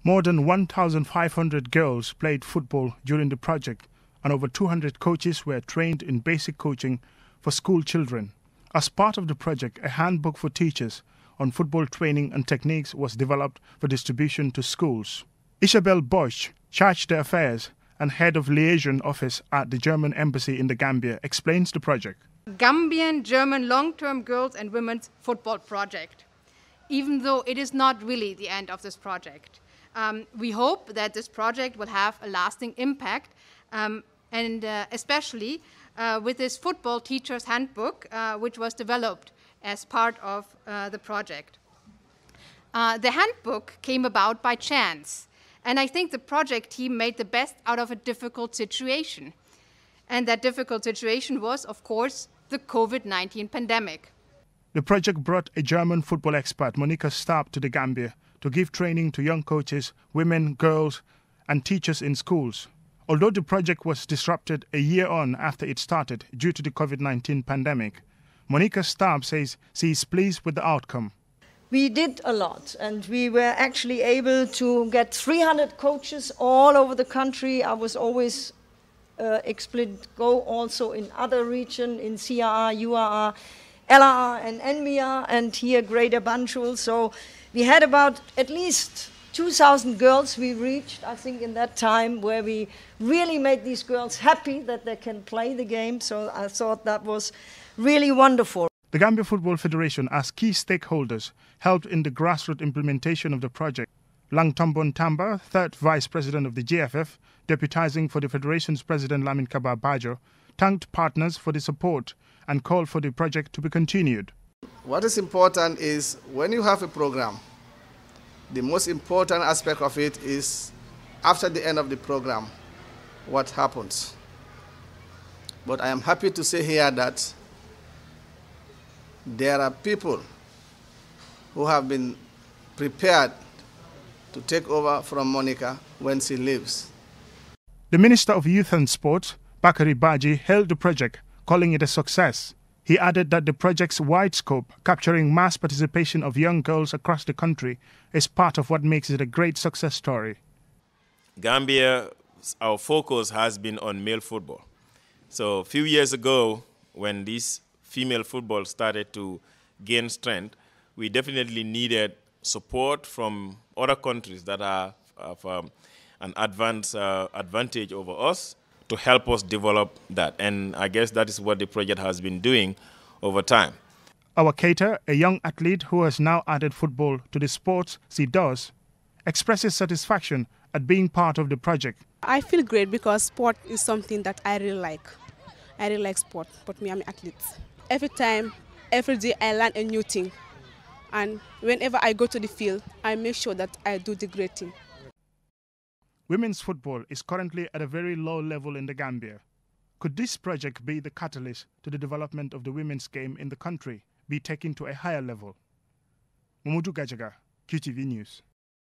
More than 1,500 girls played football during the project, and over 200 coaches were trained in basic coaching for school children. As part of the project, a handbook for teachers on football training and techniques was developed for distribution to schools. Isabel Bosch, Charge d'Affaires and Head of Liaison Office at the German Embassy in the Gambia, explains the project. Gambian-German long-term girls and women's football project. Even though it is not really the end of this project. We hope that this project will have a lasting impact, especially with this football teacher's handbook, which was developed as part of the project. The handbook came about by chance, and I think the project team made the best out of a difficult situation. And that difficult situation was, of course, the COVID-19 pandemic. The project brought a German football expert, Monika Staab, to the Gambia to give training to young coaches, women, girls, and teachers in schools. Although the project was disrupted a year on after it started due to the COVID-19 pandemic, Monika Staab says she is pleased with the outcome. We did a lot, and we were actually able to get 300 coaches all over the country. I was always explicit, go also in other regions, in CRR, URR, LRR and NMIA, and here Greater Banjul. So we had about at least 2,000 girls we reached, I think, in that time, where we really made these girls happy that they can play the game. So I thought that was really wonderful. The Gambia Football Federation, as key stakeholders, helped in the grassroots implementation of the project. Langtombon Tamba, third vice president of the GFF, deputizing for the Federation's president Lamin Kaba Bajo, thanked partners for the support and called for the project to be continued. What is important is when you have a program, the most important aspect of it is after the end of the program, what happens. But I am happy to say here that there are people who have been prepared to take over from Monika when she leaves. The Minister of Youth and Sport, Bakari Baji, hailed the project, calling it a success. He added that the project's wide scope, capturing mass participation of young girls across the country, is part of what makes it a great success story. Gambia, our focus has been on male football. So a few years ago, when this female football started to gain strength, we definitely needed support from other countries that have an advantage over us to help us develop that. And I guess that is what the project has been doing over time. Our Keita, a young athlete who has now added football to the sports she does, expresses satisfaction at being part of the project. I feel great because sport is something that I really like. I really like sport, but me, I'm an athlete. Every time, every day, I learn a new thing. And whenever I go to the field, I make sure that I do the great thing. Women's football is currently at a very low level in the Gambia. Could this project be the catalyst to the development of the women's game in the country, be taken to a higher level? Mamudu Gajaga, QTV News.